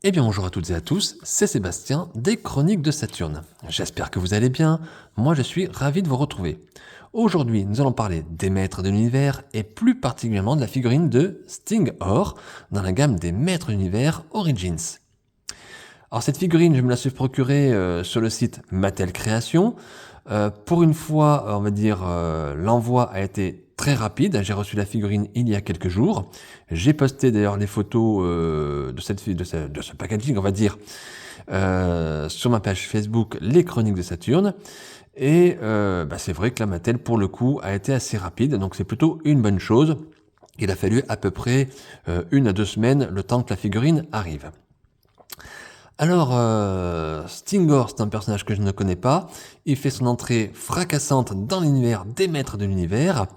Eh bien bonjour à toutes et à tous, c'est Sébastien des Chroniques de Saturne. J'espère que vous allez bien, moi je suis ravi de vous retrouver. Aujourd'hui nous allons parler des maîtres de l'univers et plus particulièrement de la figurine de Sting-Or dans la gamme des maîtres de l'univers Origins. Alors cette figurine je me la suis procurée sur le site Mattel Création. Pour une fois on va dire l'envoi a été très rapide, j'ai reçu la figurine il y a quelques jours. J'ai posté d'ailleurs les photos de ce packaging, on va dire, sur ma page Facebook Les Chroniques de Saturne. Et c'est vrai que la Mattel, pour le coup, a été assez rapide, donc c'est plutôt une bonne chose. Il a fallu à peu près 1 à 2 semaines le temps que la figurine arrive. Alors, Stingor, c'est un personnage que je ne connais pas. Il fait son entrée fracassante dans l'univers des maîtres de l'univers.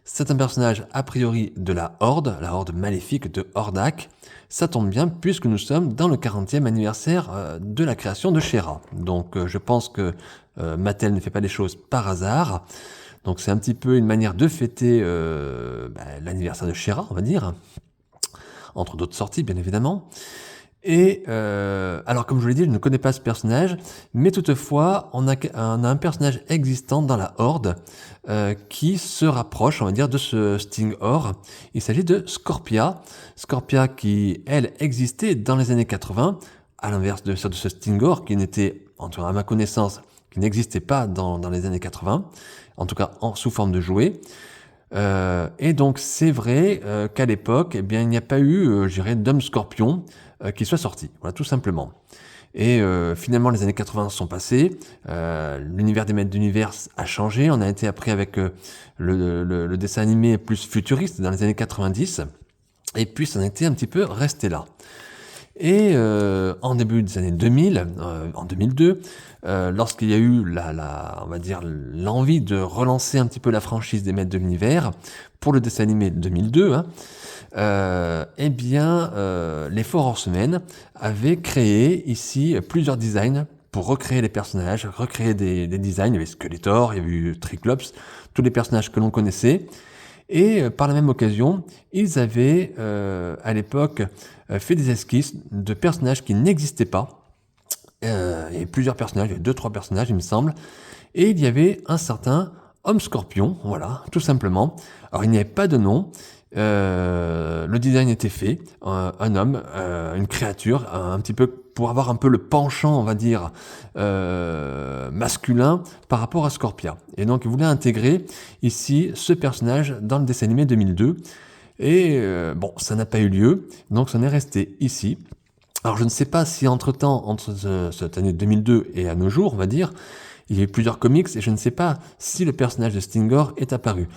C'est un personnage a priori de la Horde maléfique de Hordak. Ça tombe bien puisque nous sommes dans le 40e anniversaire de la création de She-Ra. Donc je pense que Mattel ne fait pas les choses par hasard. Donc c'est un petit peu une manière de fêter l'anniversaire de She-Ra, on va dire. Entre d'autres sorties, bien évidemment. Et alors, comme je vous l'ai dit, je ne connais pas ce personnage, mais toutefois, on a un personnage existant dans la Horde qui se rapproche, on va dire, de ce Sting-Or. Il s'agit de Scorpia. Scorpia qui, elle, existait dans les années 80, à l'inverse de ce Sting-Or qui n'était, en tout cas à ma connaissance, qui n'existait pas dans les années 80, en tout cas sous forme de jouet. Et donc c'est vrai qu'à l'époque, eh bien, il n'y a pas eu, je dirais, d'homme scorpion qui soit sorti, voilà, tout simplement. Et finalement, les années 80 sont passées, l'univers des maîtres d'univers a changé, on a été après avec le dessin animé plus futuriste dans les années 90, et puis ça en a été un petit peu resté là. Et en début des années 2000, en 2002, lorsqu'il y a eu on va dire l'envie de relancer un petit peu la franchise des Maîtres de l'Univers pour le dessin animé 2002, les Four Horsemen avaient créé ici plusieurs designs pour recréer les personnages, recréer des designs. Il y avait Skeletor, il y avait eu Triclops, tous les personnages que l'on connaissait. Et par la même occasion, ils avaient à l'époque fait des esquisses de personnages qui n'existaient pas. Il y avait plusieurs personnages, il y avait 2-3 personnages il me semble. Et il y avait un certain Homme Scorpion, voilà, tout simplement. Alors il n'y avait pas de nom. Le design était fait, un homme, une créature, un petit peu pour avoir un peu le penchant, on va dire, masculin par rapport à Scorpia. Et donc il voulait intégrer ici ce personnage dans le dessin animé 2002. Et bon, ça n'a pas eu lieu, donc ça en est resté ici. Alors je ne sais pas si entre-temps, entre cette année 2002 et à nos jours, on va dire, il y a eu plusieurs comics, et je ne sais pas si le personnage de Stingor est apparu.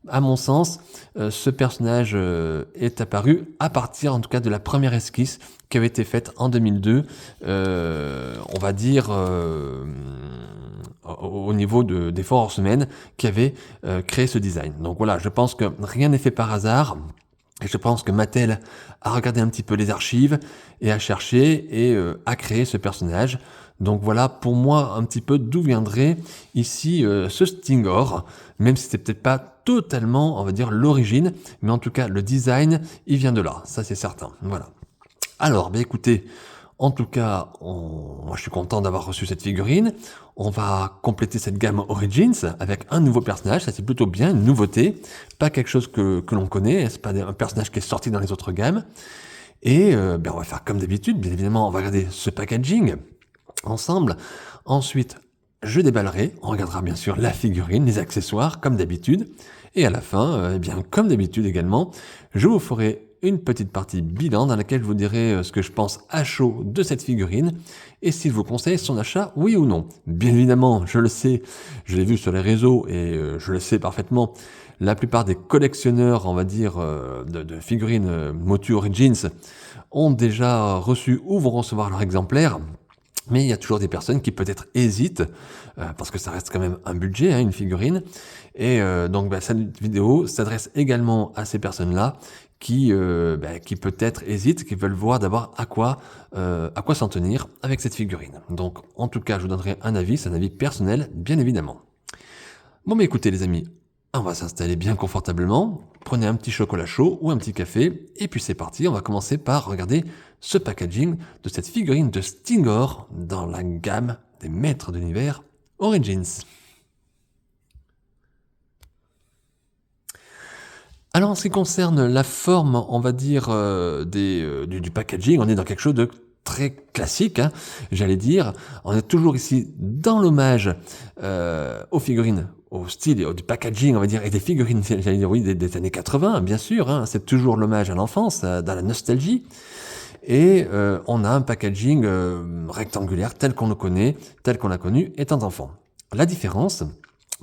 À mon sens, ce personnage est apparu à partir en tout cas de la première esquisse qui avait été faite en 2002, on va dire au niveau des Four Horsemen qui avaient créé ce design. Donc voilà, je pense que rien n'est fait par hasard. Et je pense que Mattel a regardé un petit peu les archives et a cherché et a créé ce personnage. Donc voilà pour moi un petit peu d'où viendrait ici ce Stingor, même si c'était peut-être pas totalement, on va dire, l'origine, mais en tout cas le design, il vient de là, ça c'est certain. Voilà. Alors, écoutez, en tout cas, moi je suis content d'avoir reçu cette figurine. On va compléter cette gamme Origins avec un nouveau personnage, ça c'est plutôt bien, une nouveauté, pas quelque chose que l'on connaît, c'est pas un personnage qui est sorti dans les autres gammes. Et on va faire comme d'habitude, bien évidemment, on va regarder ce packaging ensemble. Ensuite, je déballerai, on regardera bien sûr la figurine, les accessoires, comme d'habitude. Et à la fin, comme d'habitude également, je vous ferai une petite partie bilan dans laquelle je vous dirai ce que je pense à chaud de cette figurine et s'il vous conseille son achat, oui ou non. Bien évidemment, je le sais, je l'ai vu sur les réseaux et je le sais parfaitement, la plupart des collectionneurs, on va dire, de figurines Motu Origins ont déjà reçu ou vont recevoir leur exemplaire. Mais il y a toujours des personnes qui peut-être hésitent, parce que ça reste quand même un budget, une figurine. Et donc cette vidéo s'adresse également à ces personnes-là qui peut-être hésitent, qui veulent voir d'abord à quoi s'en tenir avec cette figurine. Donc en tout cas, je vous donnerai un avis, c'est un avis personnel, bien évidemment. Bon mais écoutez les amis, on va s'installer bien confortablement, prenez un petit chocolat chaud ou un petit café, et puis c'est parti, on va commencer par regarder ce packaging de cette figurine de Stingor dans la gamme des maîtres de l'univers Origins. Alors en ce qui concerne la forme, on va dire, du packaging, on est dans quelque chose de très classique, hein, j'allais dire. On est toujours ici dans l'hommage aux figurines, au style du packaging, on va dire, et des figurines, j'allais dire, oui, des années 80, bien sûr, hein, c'est toujours l'hommage à l'enfance, dans la nostalgie. Et on a un packaging rectangulaire tel qu'on le connaît, tel qu'on l'a connu étant enfant. La différence,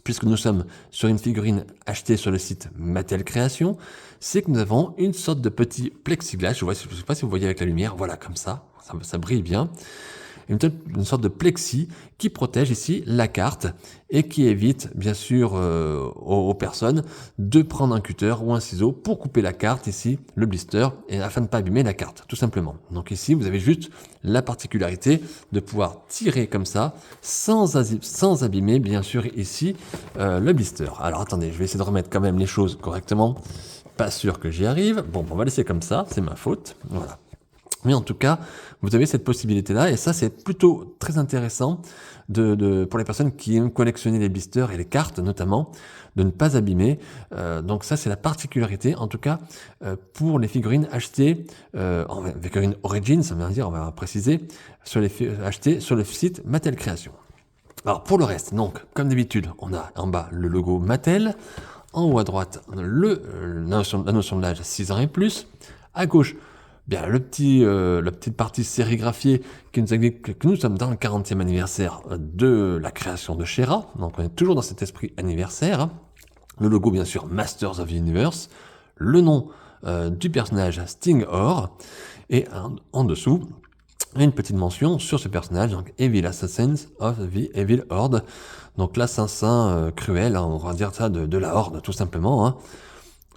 puisque nous sommes sur une figurine achetée sur le site Mattel Création, c'est que nous avons une sorte de petit plexiglas, je ne sais pas si vous voyez avec la lumière, voilà, comme ça brille bien, une sorte de plexi qui protège ici la carte et qui évite bien sûr aux personnes de prendre un cutter ou un ciseau pour couper la carte ici, le blister, et afin de ne pas abîmer la carte, tout simplement. Donc ici, vous avez juste la particularité de pouvoir tirer comme ça, sans abîmer bien sûr ici le blister. Alors attendez, je vais essayer de remettre quand même les choses correctement. Pas sûr que j'y arrive. Bon, on va laisser comme ça, c'est ma faute. Voilà. Mais en tout cas, vous avez cette possibilité-là, et ça, c'est plutôt très intéressant pour les personnes qui aiment collectionner les blisters et les cartes, notamment, de ne pas abîmer. Donc ça, c'est la particularité, en tout cas, pour les figurines achetées, figurines Origins, on va préciser, achetées sur le site Mattel Création. Alors, pour le reste, donc, comme d'habitude, on a en bas le logo Mattel, en haut à droite, la notion de l'âge 6 ans et plus, à gauche, bien, la petite partie sérigraphiée qui nous indique que nous sommes dans le 40e anniversaire de la création de She-Ra. Donc on est toujours dans cet esprit anniversaire. Hein. Le logo, bien sûr, Masters of the Universe. Le nom du personnage Stingor. Et en dessous, une petite mention sur ce personnage, donc Evil Assassins of the Evil Horde. Donc l'assassin cruel, hein, on va dire ça, de la Horde, tout simplement. Hein.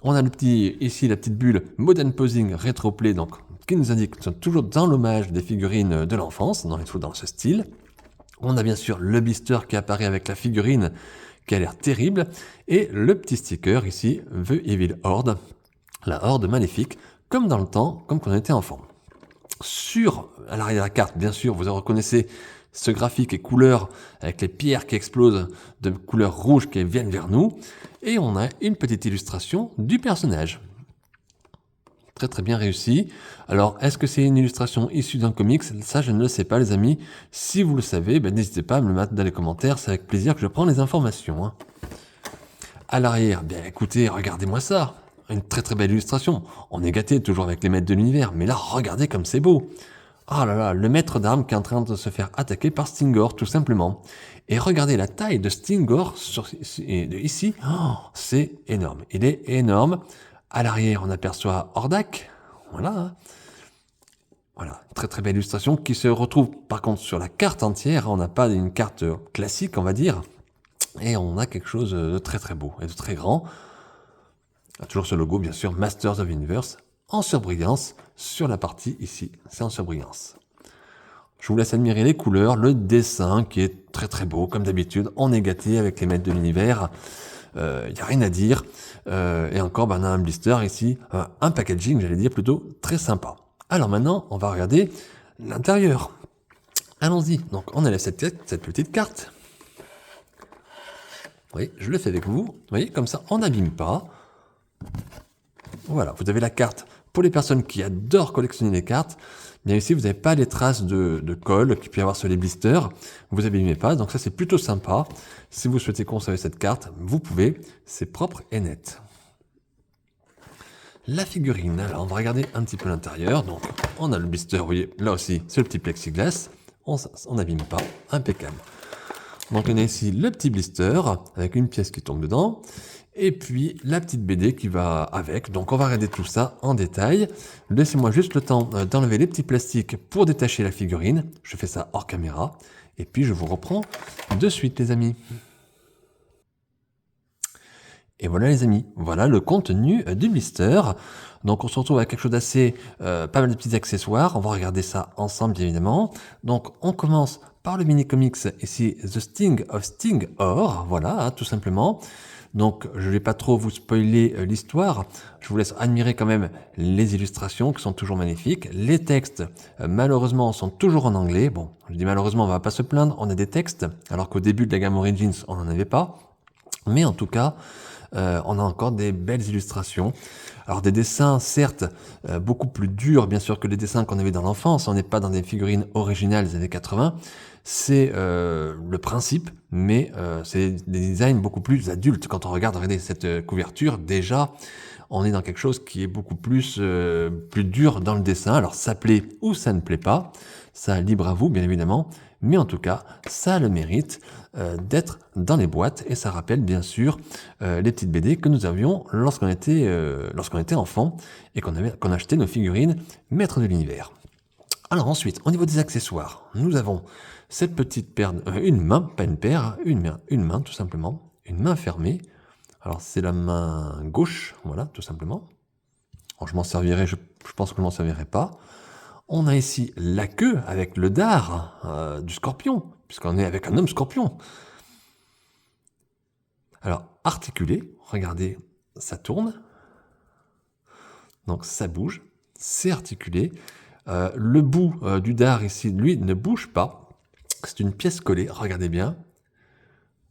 On a ici la petite bulle Modern Posing Retroplay, donc, qui nous indique que nous sommes toujours dans l'hommage des figurines de l'enfance, dans ce style. On a bien sûr le blister qui apparaît avec la figurine qui a l'air terrible, et le petit sticker ici, The Evil Horde, la Horde maléfique, comme dans le temps, comme quand on était enfant. À l'arrière de la carte, bien sûr, vous reconnaissez ce graphique et couleur avec les pierres qui explosent de couleur rouge qui viennent vers nous. Et on a une petite illustration du personnage. Très très bien réussi. Alors, est-ce que c'est une illustration issue d'un comics? Ça, je ne le sais pas, les amis. Si vous le savez, n'hésitez pas à me le mettre dans les commentaires. C'est avec plaisir que je prends les informations. Hein. À l'arrière, bien écoutez, regardez-moi ça. Une très très belle illustration. On est gâté toujours avec les maîtres de l'univers. Mais là, regardez comme c'est beau. Ah là là, le maître d'armes qui est en train de se faire attaquer par Stingor, tout simplement. Et regardez la taille de Stingor ici, oh, c'est énorme. Il est énorme. À l'arrière, on aperçoit Hordak. Voilà. Voilà, très très belle illustration qui se retrouve par contre sur la carte entière. On n'a pas une carte classique, on va dire. Et on a quelque chose de très très beau et de très grand. Toujours ce logo, bien sûr, Masters of the Universe, en surbrillance sur la partie ici. C'est en surbrillance. Je vous laisse admirer les couleurs, le dessin qui est très très beau, comme d'habitude. On est gâté avec les maîtres de l'univers. Il n'y a rien à dire. Et encore, on a un blister ici, un packaging, j'allais dire plutôt très sympa. Alors maintenant, on va regarder l'intérieur. Allons-y. Donc, on enlève cette petite carte. Oui, je le fais avec vous. Vous voyez, comme ça, on n'abîme pas. Voilà, vous avez la carte. Pour les personnes qui adorent collectionner les cartes, bien ici, vous n'avez pas les traces de colle qu'il peut y avoir sur les blisters. Vous n'abîmez pas, donc ça, c'est plutôt sympa. Si vous souhaitez conserver cette carte, vous pouvez. C'est propre et net. La figurine, alors on va regarder un petit peu l'intérieur. Donc, on a le blister, vous voyez, là aussi, c'est le petit plexiglas. On n'abîme pas, impeccable. Donc, on a ici le petit blister avec une pièce qui tombe dedans. Et puis la petite BD qui va avec. Donc on va regarder tout ça en détail. Laissez-moi juste le temps d'enlever les petits plastiques pour détacher la figurine. Je fais ça hors caméra. Et puis je vous reprends de suite les amis. Et voilà les amis, voilà le contenu du blister. Donc on se retrouve avec quelque chose d'assez, pas mal de petits accessoires. On va regarder ça ensemble bien évidemment. Donc on commence par le mini-comics ici, The Sting of Stingor. Voilà, hein, tout simplement. Donc, je ne vais pas trop vous spoiler l'histoire. Je vous laisse admirer quand même les illustrations qui sont toujours magnifiques. Les textes, malheureusement, sont toujours en anglais. Bon, je dis malheureusement, on va pas se plaindre. On a des textes, alors qu'au début de la gamme Origins, on n'en avait pas. Mais en tout cas, on a encore des belles illustrations. Alors des dessins, certes, beaucoup plus durs, bien sûr, que les dessins qu'on avait dans l'enfance. On n'est pas dans des figurines originales des années 80. C'est le principe, mais c'est des designs beaucoup plus adultes. Quand on regarde, regardez cette couverture, déjà, on est dans quelque chose qui est beaucoup plus dur dans le dessin. Alors ça plaît ou ça ne plaît pas, ça libre à vous, bien évidemment. Mais en tout cas, ça a le mérite d'être dans les boîtes et ça rappelle bien sûr les petites BD que nous avions lorsqu'on était enfant et qu'on achetait nos figurines Maîtres de l'Univers. Alors ensuite, au niveau des accessoires, nous avons cette petite paire, une main, pas une paire, une main tout simplement, une main fermée. Alors c'est la main gauche, voilà, tout simplement. Alors, je m'en servirai, je pense que je m'en servirai pas. On a ici la queue avec le dard du scorpion, puisqu'on est avec un homme scorpion. Alors, articulé, regardez, ça tourne. Donc ça bouge, c'est articulé. Le bout du dard ici, lui, ne bouge pas. C'est une pièce collée, regardez bien.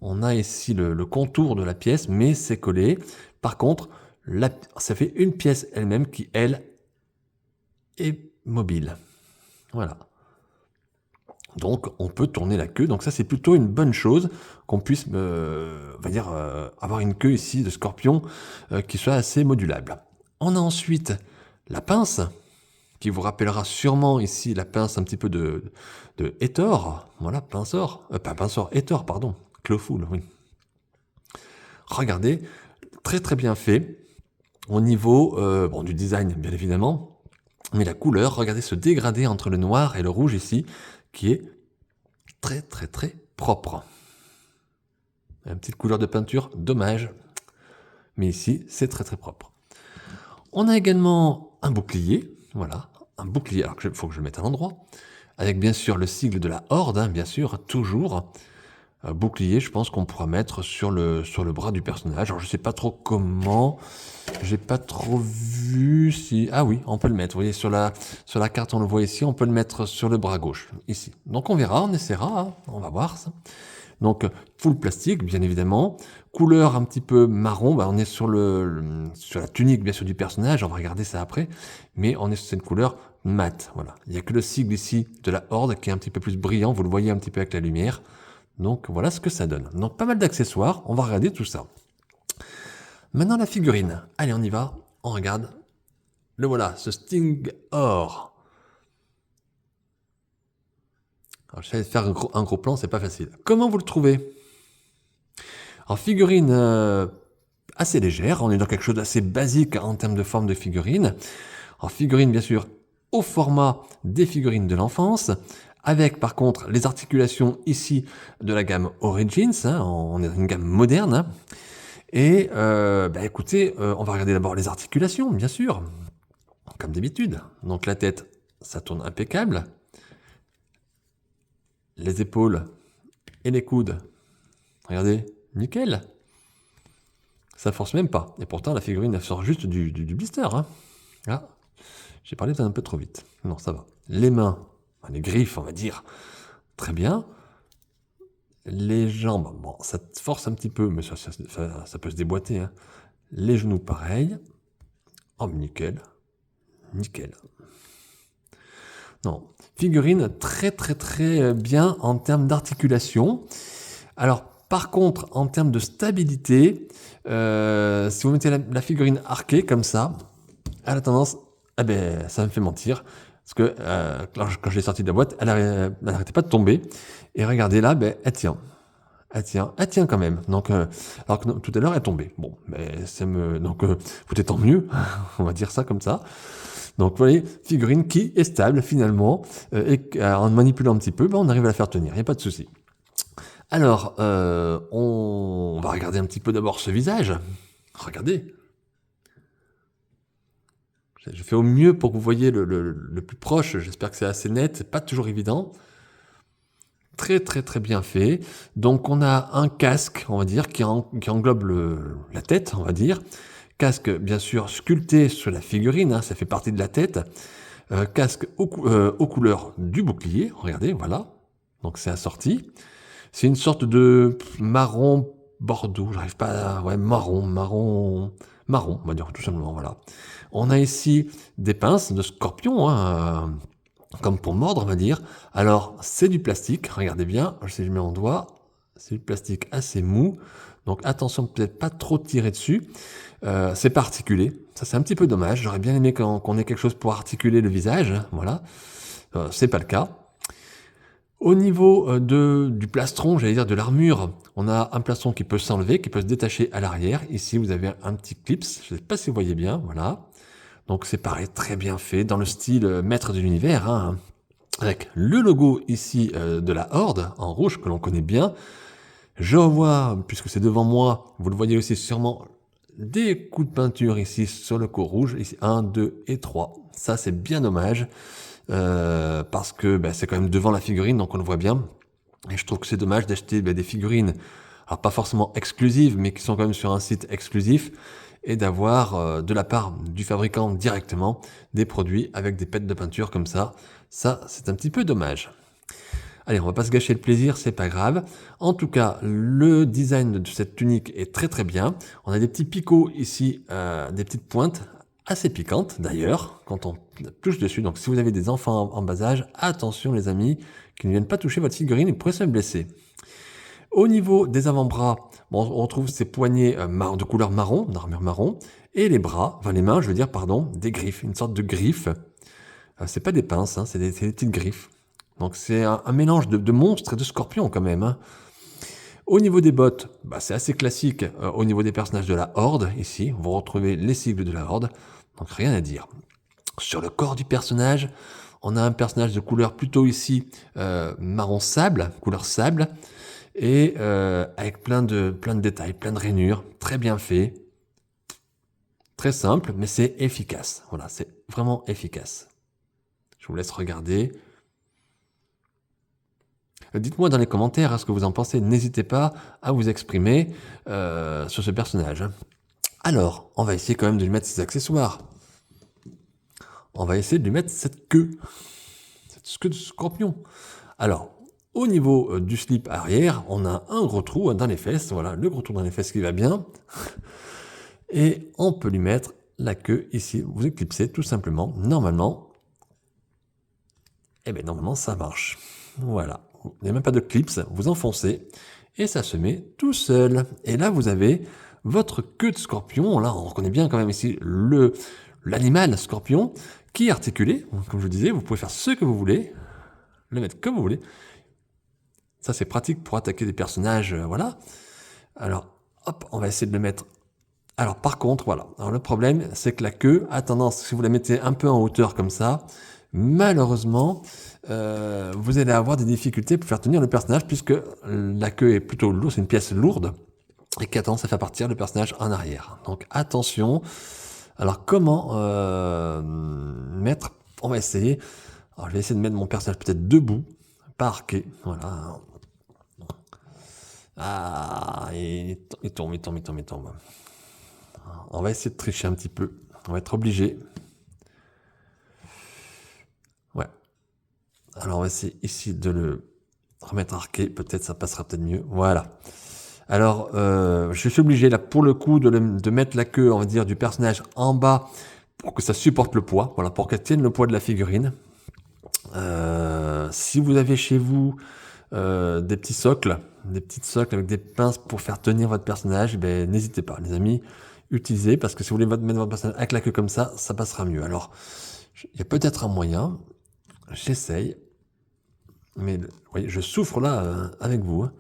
On a ici le contour de la pièce, mais c'est collé. Par contre, ça fait une pièce elle-même qui, elle, est mobile. Voilà. Donc, on peut tourner la queue. Donc ça, c'est plutôt une bonne chose qu'on puisse, on va dire, avoir une queue ici de scorpion qui soit assez modulable. On a ensuite la pince, qui vous rappellera sûrement ici la pince un petit peu de Hétor. Voilà, pinceur. Pas pinceur, Hétor, pardon. Clawful, oui. Regardez, très très bien fait. Au niveau du design, bien évidemment. Mais la couleur, regardez ce dégradé entre le noir et le rouge ici, qui est très très très propre. Une petite couleur de peinture, dommage. Mais ici, c'est très très propre. On a également un bouclier, voilà, un bouclier, alors il faut que je le mette à l'endroit, avec bien sûr le sigle de la Horde, hein, bien sûr, toujours. Bouclier, je pense qu'on pourra mettre sur le bras du personnage. Alors je sais pas trop comment, j'ai pas trop vu si... Ah oui, on peut le mettre, vous voyez, sur la carte on le voit ici, on peut le mettre sur le bras gauche, ici. Donc on verra, on essaiera, hein, on va voir ça. Donc full plastique, bien évidemment. Couleur un petit peu marron, on est sur la tunique bien sûr du personnage, on va regarder ça après, mais on est sur cette couleur mat, voilà. Il n'y a que le sigle ici de la Horde qui est un petit peu plus brillant, vous le voyez un petit peu avec la lumière. Donc voilà ce que ça donne. Donc pas mal d'accessoires, on va regarder tout ça. Maintenant la figurine. Allez, on y va, on regarde. Le voilà, ce Sting Or. Alors j'essaie de faire un gros plan, c'est pas facile. Comment vous le trouvez? Alors figurine assez légère, on est dans quelque chose d'assez basique en termes de forme de figurine. Alors figurine bien sûr au format des figurines de l'enfance, avec par contre les articulations ici de la gamme Origins, hein, on est dans une gamme moderne. Hein. Et écoutez, on va regarder d'abord les articulations, bien sûr, comme d'habitude. Donc la tête, ça tourne impeccable. Les épaules et les coudes, regardez, nickel. Ça force même pas. Et pourtant, la figurine, elle sort juste du blister. Hein. Ah, j'ai parlé peut-être un peu trop vite. Non, ça va. Les mains, les griffes, on va dire, très bien. Les jambes, bon, ça force un petit peu, mais ça peut se déboîter. Hein. Les genoux, pareil. Oh, nickel. Nickel. Non, figurine très très très bien en termes d'articulation. Alors, par contre, en termes de stabilité, si vous mettez la figurine arquée comme ça, elle a tendance, ça me fait mentir. Parce que quand je l'ai sortie de la boîte, elle n'arrêtait pas de tomber. Et regardez là, elle tient. Elle tient quand même. Donc, alors que tout à l'heure, elle est tombée. Bon, mais donc, peut-être tant mieux. On va dire ça comme ça. Donc, vous voyez, figurine qui est stable finalement. Et en manipulant un petit peu, on arrive à la faire tenir. Il n'y a pas de souci. Alors, on va regarder un petit peu d'abord ce visage. Regardez. Je fais au mieux pour que vous voyez le plus proche. J'espère que c'est assez net. C'est pas toujours évident. Très, très, très bien fait. Donc on a un casque, on va dire, qui englobe la tête, on va dire. Casque, bien sûr, sculpté sur la figurine, hein, ça fait partie de la tête. Casque aux couleurs du bouclier, regardez, voilà. Donc c'est assorti. C'est une sorte de marron bordeaux, j'arrive pas à... Ouais, marron, on va dire tout simplement, voilà. On a ici des pinces de scorpion, hein, comme pour mordre, on va dire. Alors, c'est du plastique, regardez bien, si je mets mon doigt, c'est du plastique assez mou, donc attention, peut-être pas trop tirer dessus. C'est pas articulé, ça c'est un petit peu dommage, j'aurais bien aimé qu'on ait quelque chose pour articuler le visage, hein, voilà. C'est pas le cas. Au niveau du plastron, j'allais dire de l'armure, on a un plastron qui peut s'enlever, qui peut se détacher à l'arrière. Ici, vous avez un petit clips, je ne sais pas si vous voyez bien, voilà. Donc c'est pareil, très bien fait, dans le style maître de l'univers, hein, avec le logo ici de la Horde, en rouge, que l'on connaît bien. Je revois, puisque c'est devant moi, vous le voyez aussi sûrement, des coups de peinture ici sur le cône rouge, ici 1, 2 et 3. Ça c'est bien dommage, parce que c'est quand même devant la figurine, donc on le voit bien. Et je trouve que c'est dommage d'acheter des figurines, alors pas forcément exclusives, mais qui sont quand même sur un site exclusif, et d'avoir de la part du fabricant directement des produits avec des pets de peinture comme ça. Ça, c'est un petit peu dommage. Allez, on va pas se gâcher le plaisir, c'est pas grave. En tout cas, le design de cette tunique est très très bien. On a des petits picots ici, des petites pointes assez piquantes d'ailleurs, quand on touche dessus. Donc si vous avez des enfants en bas âge, attention les amis, qu'ils ne viennent pas toucher votre figurine, ils pourraient se blesser. Au niveau des avant-bras, bon, on retrouve ces poignets de couleur marron, d'armure marron, et les bras, enfin les mains, je veux dire, pardon, des griffes, une sorte de griffe. C'est pas des pinces, hein, c'est des petites griffes. Donc c'est un mélange de monstres et de scorpions quand même, hein. Au niveau des bottes, c'est assez classique. Au niveau des personnages de la Horde, ici, vous retrouvez les sigles de la Horde, donc rien à dire. Sur le corps du personnage, on a un personnage de couleur plutôt ici marron sable, couleur sable, et avec plein de détails, plein de rainures, très bien fait, très simple, mais c'est efficace. Voilà, c'est vraiment efficace. Je vous laisse regarder. Dites-moi dans les commentaires ce que vous en pensez. N'hésitez pas à vous exprimer sur ce personnage. Alors, on va essayer quand même de lui mettre ses accessoires. On va essayer de lui mettre cette queue de scorpion. Alors, au niveau du slip arrière, on a un gros trou dans les fesses. Voilà, le gros trou dans les fesses qui va bien. Et on peut lui mettre la queue ici. Vous éclipsez tout simplement. Normalement, normalement ça marche. Voilà. Il n'y a même pas de clips, vous enfoncez et ça se met tout seul. Et là, vous avez votre queue de scorpion. Là, on reconnaît bien quand même ici l'animal scorpion qui est articulé. Comme je vous disais, vous pouvez faire ce que vous voulez, le mettre comme vous voulez. Ça, c'est pratique pour attaquer des personnages, voilà. Alors, hop, on va essayer de le mettre. Alors, par contre, voilà. Alors, le problème, c'est que la queue a tendance, si vous la mettez un peu en hauteur comme ça, malheureusement, vous allez avoir des difficultés pour faire tenir le personnage puisque la queue est plutôt lourde, c'est une pièce lourde et qui a tendance à faire partir le personnage en arrière. Donc attention. Alors comment mettre... On va essayer. Alors je vais essayer de mettre mon personnage peut-être debout, pas arqué. Voilà. Ah, il tombe. On va essayer de tricher un petit peu. On va être obligé. Ouais. Alors on va essayer ici de le remettre arqué, peut-être ça passera peut-être mieux. Voilà. Alors je suis obligé là pour le coup de mettre la queue, on va dire, du personnage en bas pour que ça supporte le poids, voilà, pour qu'elle tienne le poids de la figurine. Si vous avez chez vous des petits socles, avec des pinces pour faire tenir votre personnage, n'hésitez pas les amis, utilisez, parce que si vous voulez mettre votre personnage avec la queue comme ça passera mieux. Alors il y a peut-être un moyen. J'essaye. Mais vous voyez, je souffre là avec vous. Hein.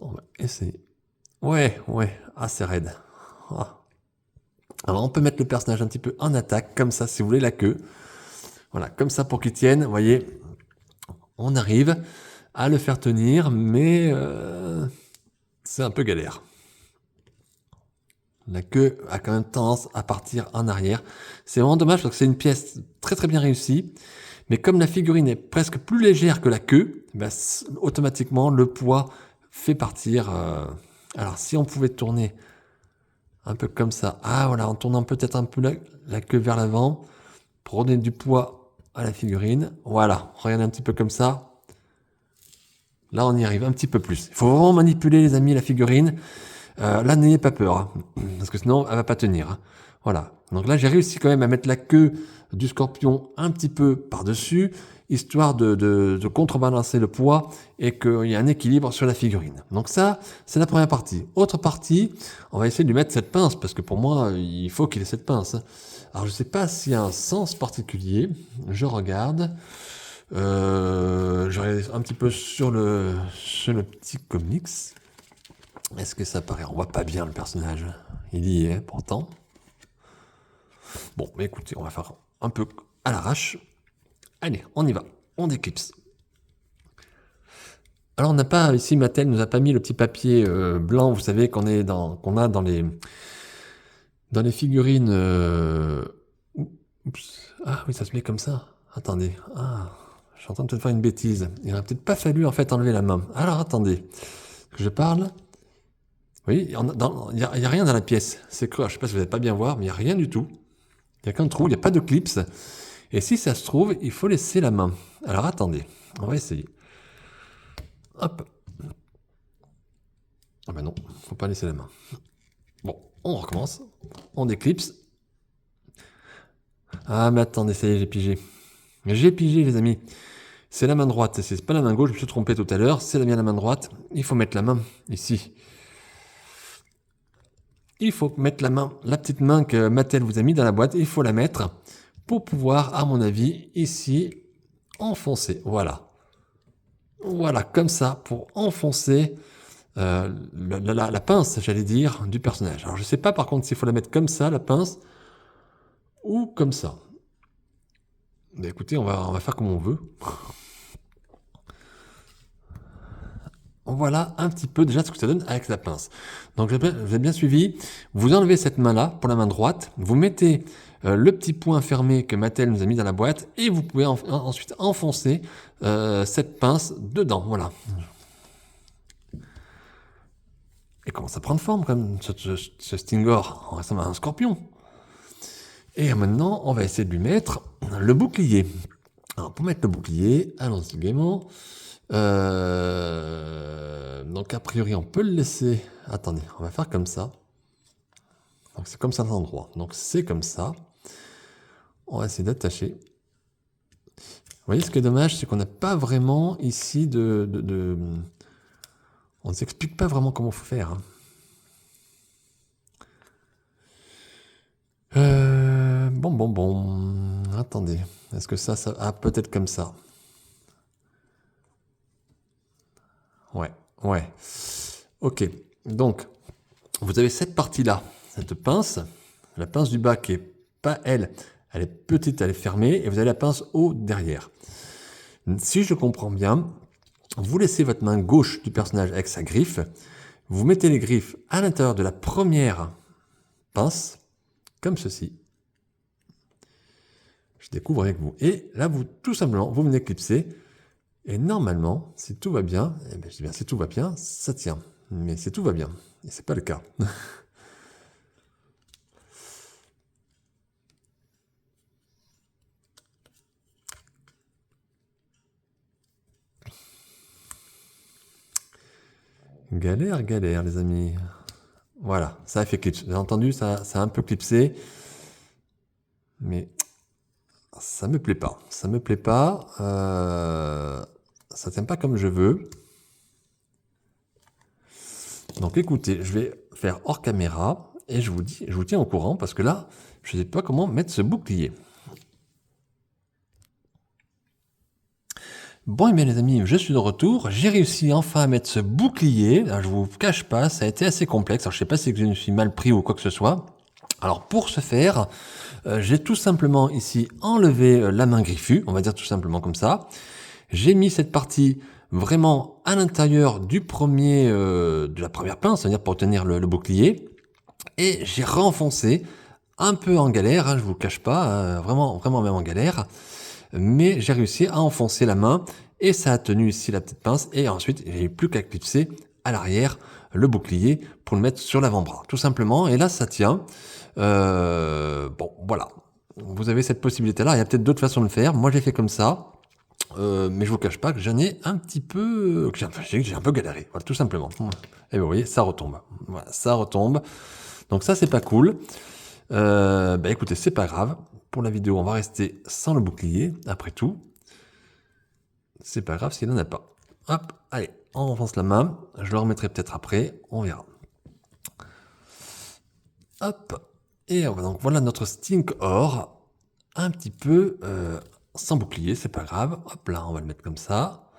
On va essayer. Ouais. Ah, c'est raide. Ah. Alors, on peut mettre le personnage un petit peu en attaque, comme ça, si vous voulez, la queue. Voilà, comme ça pour qu'il tienne. Vous voyez, on arrive à le faire tenir, mais c'est un peu galère. La queue a quand même tendance à partir en arrière. C'est vraiment dommage parce que c'est une pièce très très bien réussie. Mais comme la figurine est presque plus légère que la queue, automatiquement le poids fait partir. Alors si on pouvait tourner un peu comme ça. Ah voilà, en tournant peut-être un peu la queue vers l'avant pour donner du poids à la figurine. Voilà, regardez un petit peu comme ça. Là on y arrive un petit peu plus. Il faut vraiment manipuler les amis la figurine. Là n'ayez pas peur, hein, parce que sinon elle va pas tenir. Hein. Voilà, donc là j'ai réussi quand même à mettre la queue du scorpion un petit peu par-dessus, histoire de contrebalancer le poids et qu'il y ait un équilibre sur la figurine. Donc ça, c'est la première partie. Autre partie, on va essayer de lui mettre cette pince, parce que pour moi, il faut qu'il ait cette pince. Alors je ne sais pas s'il y a un sens particulier, je regarde. Je regarde un petit peu sur le petit comics. Est-ce que ça paraît? On voit pas bien le personnage. Il y est pourtant. Bon, mais écoutez, on va faire un peu à l'arrache. Allez, on y va. On déclipse. Alors, on n'a pas, ici, Mattel nous a pas mis le petit papier blanc, vous savez, qu'on a dans les figurines. Oups. Ah oui, ça se met comme ça. Attendez. Ah, je suis en train de peut-être faire une bêtise. Il n'aurait peut-être pas fallu, en fait, enlever la main. Alors, attendez. Que je parle. Oui, il n'y a rien dans la pièce. C'est creux. Je ne sais pas si vous n'allez pas bien voir, mais il n'y a rien du tout. Il n'y a qu'un trou, il n'y a pas de clips. Et si ça se trouve, il faut laisser la main. Alors attendez, on va essayer. Hop. Ah ben non, il ne faut pas laisser la main. Bon, on recommence. On déclipse. Ah mais attendez, ça y est, j'ai pigé. J'ai pigé les amis. C'est la main droite, c'est pas la main gauche, je me suis trompé tout à l'heure. C'est bien la main droite. Il faut mettre la main ici. Il faut mettre la main, la petite main que Mattel vous a mis dans la boîte, il faut la mettre pour pouvoir, à mon avis, ici, enfoncer. Voilà. Voilà, comme ça, pour enfoncer la pince, j'allais dire, du personnage. Alors, je ne sais pas, par contre, s'il faut la mettre comme ça, la pince, ou comme ça. Mais écoutez, on va faire comme on veut. Voilà un petit peu déjà ce que ça donne avec la pince. Donc, vous avez bien suivi. Vous enlevez cette main-là pour la main droite. Vous mettez le petit point fermé que Mattel nous a mis dans la boîte et vous pouvez ensuite enfoncer cette pince dedans. Voilà. Et commence à prendre forme comme ce Stingor. On ressemble à un scorpion. Et maintenant, on va essayer de lui mettre le bouclier. Alors, pour mettre le bouclier, allons-y gaiement. Donc, a priori, on peut le laisser. Attendez, on va faire comme ça. Donc, c'est comme ça l'endroit. Donc, c'est comme ça. On va essayer d'attacher. Vous voyez, ce qui est dommage, c'est qu'on n'a pas vraiment ici on ne s'explique pas vraiment comment il faut faire. Bon. Attendez. Est-ce que ça... Ah, peut-être comme ça. Ouais. Ok. Donc, vous avez cette partie-là, cette pince. La pince du bas qui est pas elle est petite, elle est fermée. Et vous avez la pince haut derrière. Si je comprends bien, vous laissez votre main gauche du personnage avec sa griffe. Vous mettez les griffes à l'intérieur de la première pince, comme ceci. Je découvre avec vous. Et là, tout simplement, vous venez clipser. Et normalement, si tout va bien, je dis bien si tout va bien, ça tient. Mais si tout va bien, et c'est pas le cas. Galère, les amis. Voilà, ça a fait clipse. Vous avez entendu, ça a un peu clipsé. Mais ça me plaît pas. Ça tient pas comme je veux. Donc écoutez, je vais faire hors caméra et je vous tiens au courant parce que là, je ne sais pas comment mettre ce bouclier. Bon, et bien les amis, je suis de retour. J'ai réussi enfin à mettre ce bouclier. Alors, je vous cache pas, ça a été assez complexe. Alors, je sais pas si je me suis mal pris ou quoi que ce soit. Alors, pour ce faire, j'ai tout simplement ici enlevé la main griffue. On va dire tout simplement comme ça. J'ai mis cette partie vraiment à l'intérieur du de la première pince, c'est-à-dire pour tenir le bouclier. Et j'ai renfoncé, un peu en galère, hein, je vous le cache pas, vraiment, vraiment même en galère. Mais j'ai réussi à enfoncer la main et ça a tenu ici la petite pince. Et ensuite, j'ai plus qu'à clipser à l'arrière le bouclier pour le mettre sur l'avant-bras, tout simplement. Et là, ça tient. Bon, voilà. Vous avez cette possibilité-là. Il y a peut-être d'autres façons de le faire. Moi, j'ai fait comme ça. Mais je vous cache pas que j'en ai un petit peu, que j'ai un peu galéré, voilà, tout simplement. Et vous voyez, ça retombe. Voilà, ça retombe. Donc ça, c'est pas cool. Bah écoutez, c'est pas grave. Pour la vidéo, on va rester sans le bouclier, après tout. C'est pas grave s'il n'en a pas. Hop, allez, on enfonce la main. Je le remettrai peut-être après, on verra. Hop, et donc voilà notre Stink Or. Un petit peu sans bouclier, c'est pas grave. Hop là, on va le mettre comme ça.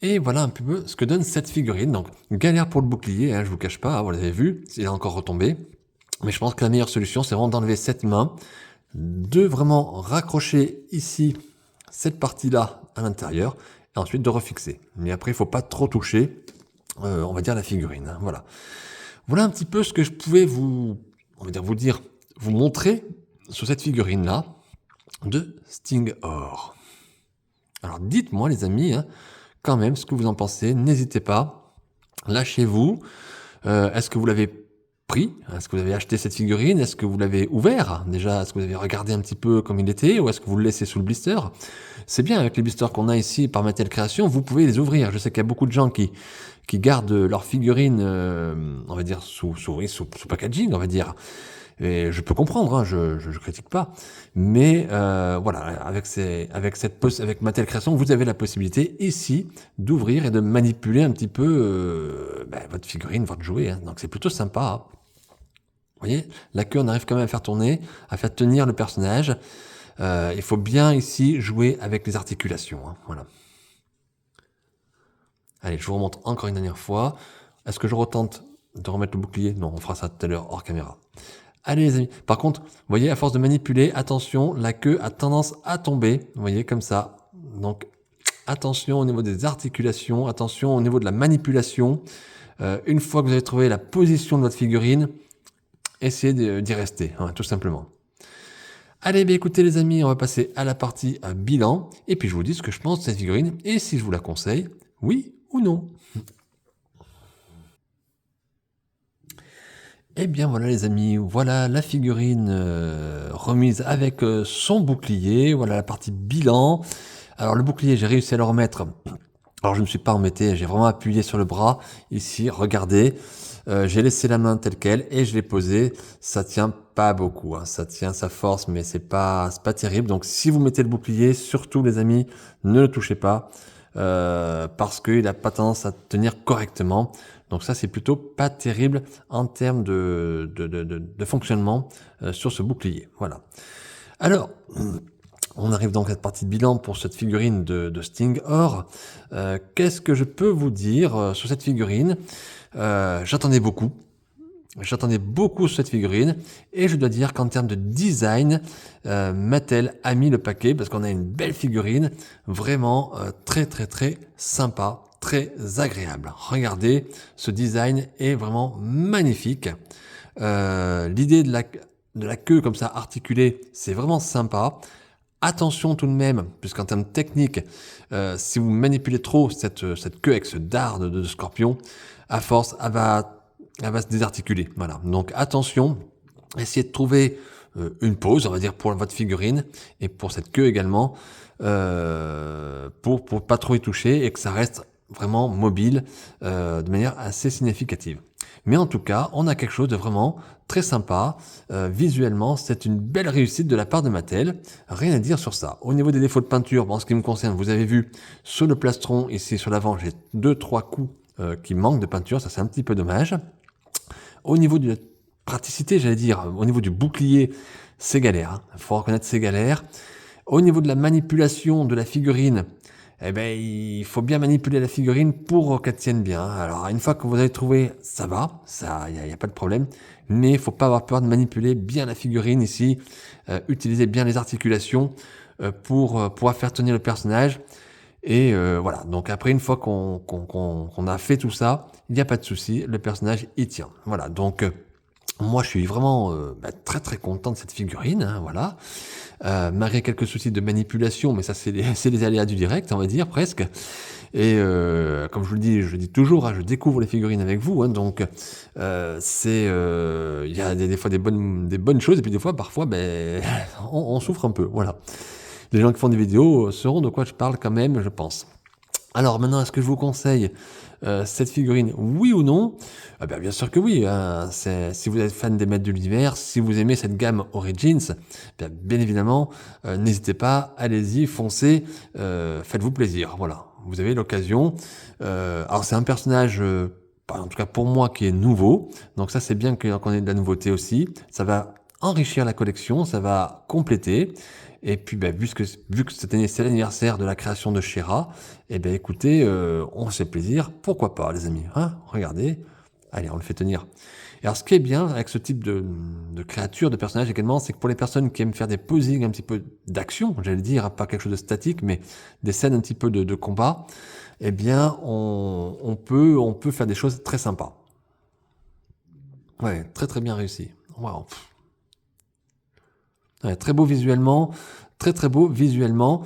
Et voilà un peu ce que donne cette figurine. Donc, galère pour le bouclier, hein, je vous cache pas, hein, vous l'avez vu, il a encore retombé. Mais je pense que la meilleure solution, c'est vraiment d'enlever cette main, de vraiment raccrocher ici cette partie-là à l'intérieur, et ensuite de refixer. Mais après, il ne faut pas trop toucher, on va dire, la figurine. Hein, voilà. Voilà un petit peu ce que je pouvais vous, on va dire, vous montrer sur cette figurine-là de Sting Or. Alors, dites-moi, les amis, hein, quand même ce que vous en pensez. N'hésitez pas, lâchez-vous. Est-ce que vous l'avez pris? Est-ce que vous avez acheté cette figurine? Est-ce que vous l'avez ouvert? Déjà, est-ce que vous avez regardé un petit peu comme il était? Ou est-ce que vous le laissez sous le blister? C'est bien, avec les blisters qu'on a ici par Mattel Création, vous pouvez les ouvrir. Je sais qu'il y a beaucoup de gens qui gardent leurs figurines, on va dire, sous packaging, on va dire. Et je peux comprendre, hein, je critique pas. Mais voilà, avec Mattel Création, vous avez la possibilité ici d'ouvrir et de manipuler un petit peu votre figurine, votre jouet. Hein. Donc c'est plutôt sympa. Hein. Vous voyez, la queue, on arrive quand même à faire tourner, à faire tenir le personnage. Il faut bien ici jouer avec les articulations. Hein, voilà. Allez, je vous remontre encore une dernière fois. Est-ce que je retente de remettre le bouclier? Non, on fera ça tout à l'heure hors caméra. Allez les amis, par contre, vous voyez, à force de manipuler, attention, la queue a tendance à tomber, vous voyez, comme ça. Donc, attention au niveau des articulations, attention au niveau de la manipulation. Une fois que vous avez trouvé la position de votre figurine, essayez d'y rester, hein, tout simplement. Allez, bien écoutez les amis, on va passer à la partie bilan, et puis je vous dis ce que je pense de cette figurine, et si je vous la conseille, oui ou non. Eh bien voilà les amis, voilà la figurine remise avec son bouclier, voilà la partie bilan. Alors le bouclier, j'ai réussi à le remettre. Alors je ne me suis pas embêté, j'ai vraiment appuyé sur le bras, ici, regardez. J'ai laissé la main telle qu'elle et je l'ai posée. Ça tient pas beaucoup, hein. Ça tient sa force, mais c'est pas terrible. Donc si vous mettez le bouclier, surtout les amis, ne le touchez pas. Parce qu'il n'a pas tendance à tenir correctement. Donc ça, c'est plutôt pas terrible en termes de fonctionnement sur ce bouclier. Voilà. Alors, on arrive donc à cette partie de bilan pour cette figurine de Sting Or. Qu'est-ce que je peux vous dire sur cette figurine? J'attendais beaucoup. J'attendais beaucoup cette figurine et je dois dire qu'en termes de design, Mattel a mis le paquet parce qu'on a une belle figurine, vraiment très très très sympa, très agréable. Regardez, ce design est vraiment magnifique. L'idée de la queue comme ça articulée, c'est vraiment sympa. Attention tout de même, puisqu'en termes techniques, si vous manipulez trop cette queue avec ce dard de scorpion, à force, elle va se désarticuler. Voilà. Donc attention, essayez de trouver une pause, on va dire, pour votre figurine et pour cette queue également, pour pas trop y toucher et que ça reste vraiment mobile de manière assez significative. Mais en tout cas, on a quelque chose de vraiment très sympa. Visuellement, c'est une belle réussite de la part de Mattel. Rien à dire sur ça. Au niveau des défauts de peinture, en ce qui me concerne, vous avez vu sur le plastron, ici sur l'avant, j'ai 2-3 coups qui manquent de peinture. Ça, c'est un petit peu dommage. Au niveau de la praticité, j'allais dire, au niveau du bouclier, c'est galère. Il faut reconnaître c'est galère. Au niveau de la manipulation de la figurine, eh ben, il faut bien manipuler la figurine pour qu'elle tienne bien. Alors, une fois que vous avez trouvé, ça va, il n'y a pas de problème. Mais il ne faut pas avoir peur de manipuler bien la figurine ici. Utiliser bien les articulations pour pouvoir faire tenir le personnage. Et voilà, donc après, une fois qu'on a fait tout ça, il n'y a pas de souci, le personnage, il tient. Voilà, donc Moi, je suis vraiment très très content de cette figurine, hein, voilà. Malgré quelques soucis de manipulation, mais ça, c'est c'est les aléas du direct, on va dire, presque. Et comme je le dis toujours, hein, je découvre les figurines avec vous, hein, donc il y a des fois des bonnes choses, et puis des fois, parfois, on souffre un peu, voilà. Les gens qui font des vidéos sauront de quoi je parle quand même, je pense. Alors maintenant, est-ce que je vous conseille cette figurine, oui ou non? Bien sûr que oui, hein. Si vous êtes fan des Maîtres de l'Univers, si vous aimez cette gamme Origins, bien évidemment, n'hésitez pas, allez-y, foncez, faites-vous plaisir, voilà. Vous avez l'occasion. Alors c'est un personnage, en tout cas pour moi, qui est nouveau, donc ça c'est bien qu'on ait de la nouveauté aussi. Ça va enrichir la collection, ça va compléter. Et puis, vu que cette année, c'est l'anniversaire de la création de She-Ra, écoutez, on se fait plaisir. Pourquoi pas, les amis, hein? Regardez. Allez, on le fait tenir. Et alors, ce qui est bien avec ce type de créature, de personnage également, c'est que pour les personnes qui aiment faire des posings un petit peu d'action, j'allais dire, hein, pas quelque chose de statique, mais des scènes un petit peu de combat, on peut faire des choses très sympas. Ouais, très très bien réussi. Waouh. Ouais, très beau visuellement, très très beau visuellement.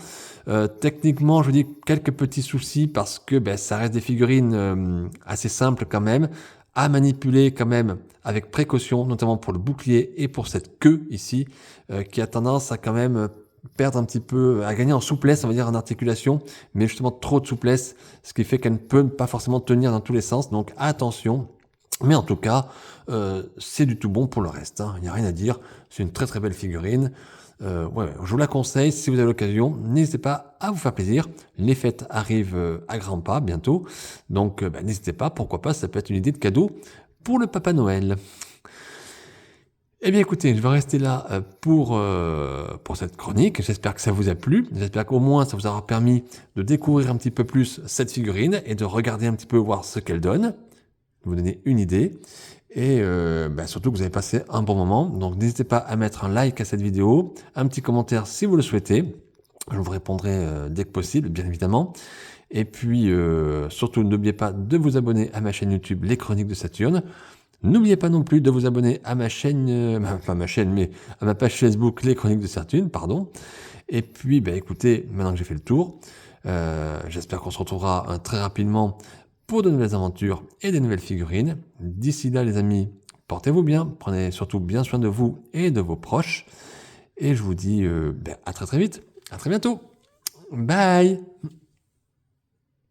Techniquement, je vous dis quelques petits soucis parce que ça reste des figurines assez simples quand même, à manipuler quand même avec précaution, notamment pour le bouclier et pour cette queue ici, qui a tendance à quand même perdre un petit peu, à gagner en souplesse, on va dire en articulation, mais justement trop de souplesse, ce qui fait qu'elle ne peut pas forcément tenir dans tous les sens, donc attention. Mais en tout cas, c'est du tout bon pour le reste, hein. Il n'y a rien à dire. C'est une très très belle figurine. Je vous la conseille. Si vous avez l'occasion, n'hésitez pas à vous faire plaisir. Les fêtes arrivent à grands pas bientôt. Donc n'hésitez pas, pourquoi pas, ça peut être une idée de cadeau pour le Papa Noël. Eh bien écoutez, je vais rester là pour cette chronique. J'espère que ça vous a plu. J'espère qu'au moins ça vous aura permis de découvrir un petit peu plus cette figurine et de regarder un petit peu voir ce qu'elle donne. Vous donner une idée et surtout que vous avez passé un bon moment. Donc n'hésitez pas à mettre un like à cette vidéo, un petit commentaire si vous le souhaitez. Je vous répondrai dès que possible, bien évidemment. Et puis surtout n'oubliez pas de vous abonner à ma chaîne YouTube Les Chroniques de Saturne. N'oubliez pas non plus de vous abonner à ma chaîne, enfin ma chaîne, mais à ma page Facebook Les Chroniques de Saturne, pardon. Et puis écoutez, maintenant que j'ai fait le tour, j'espère qu'on se retrouvera très rapidement pour de nouvelles aventures et des nouvelles figurines. D'ici là, les amis, portez-vous bien, prenez surtout bien soin de vous et de vos proches. Et je vous dis à très très vite, à très bientôt. Bye!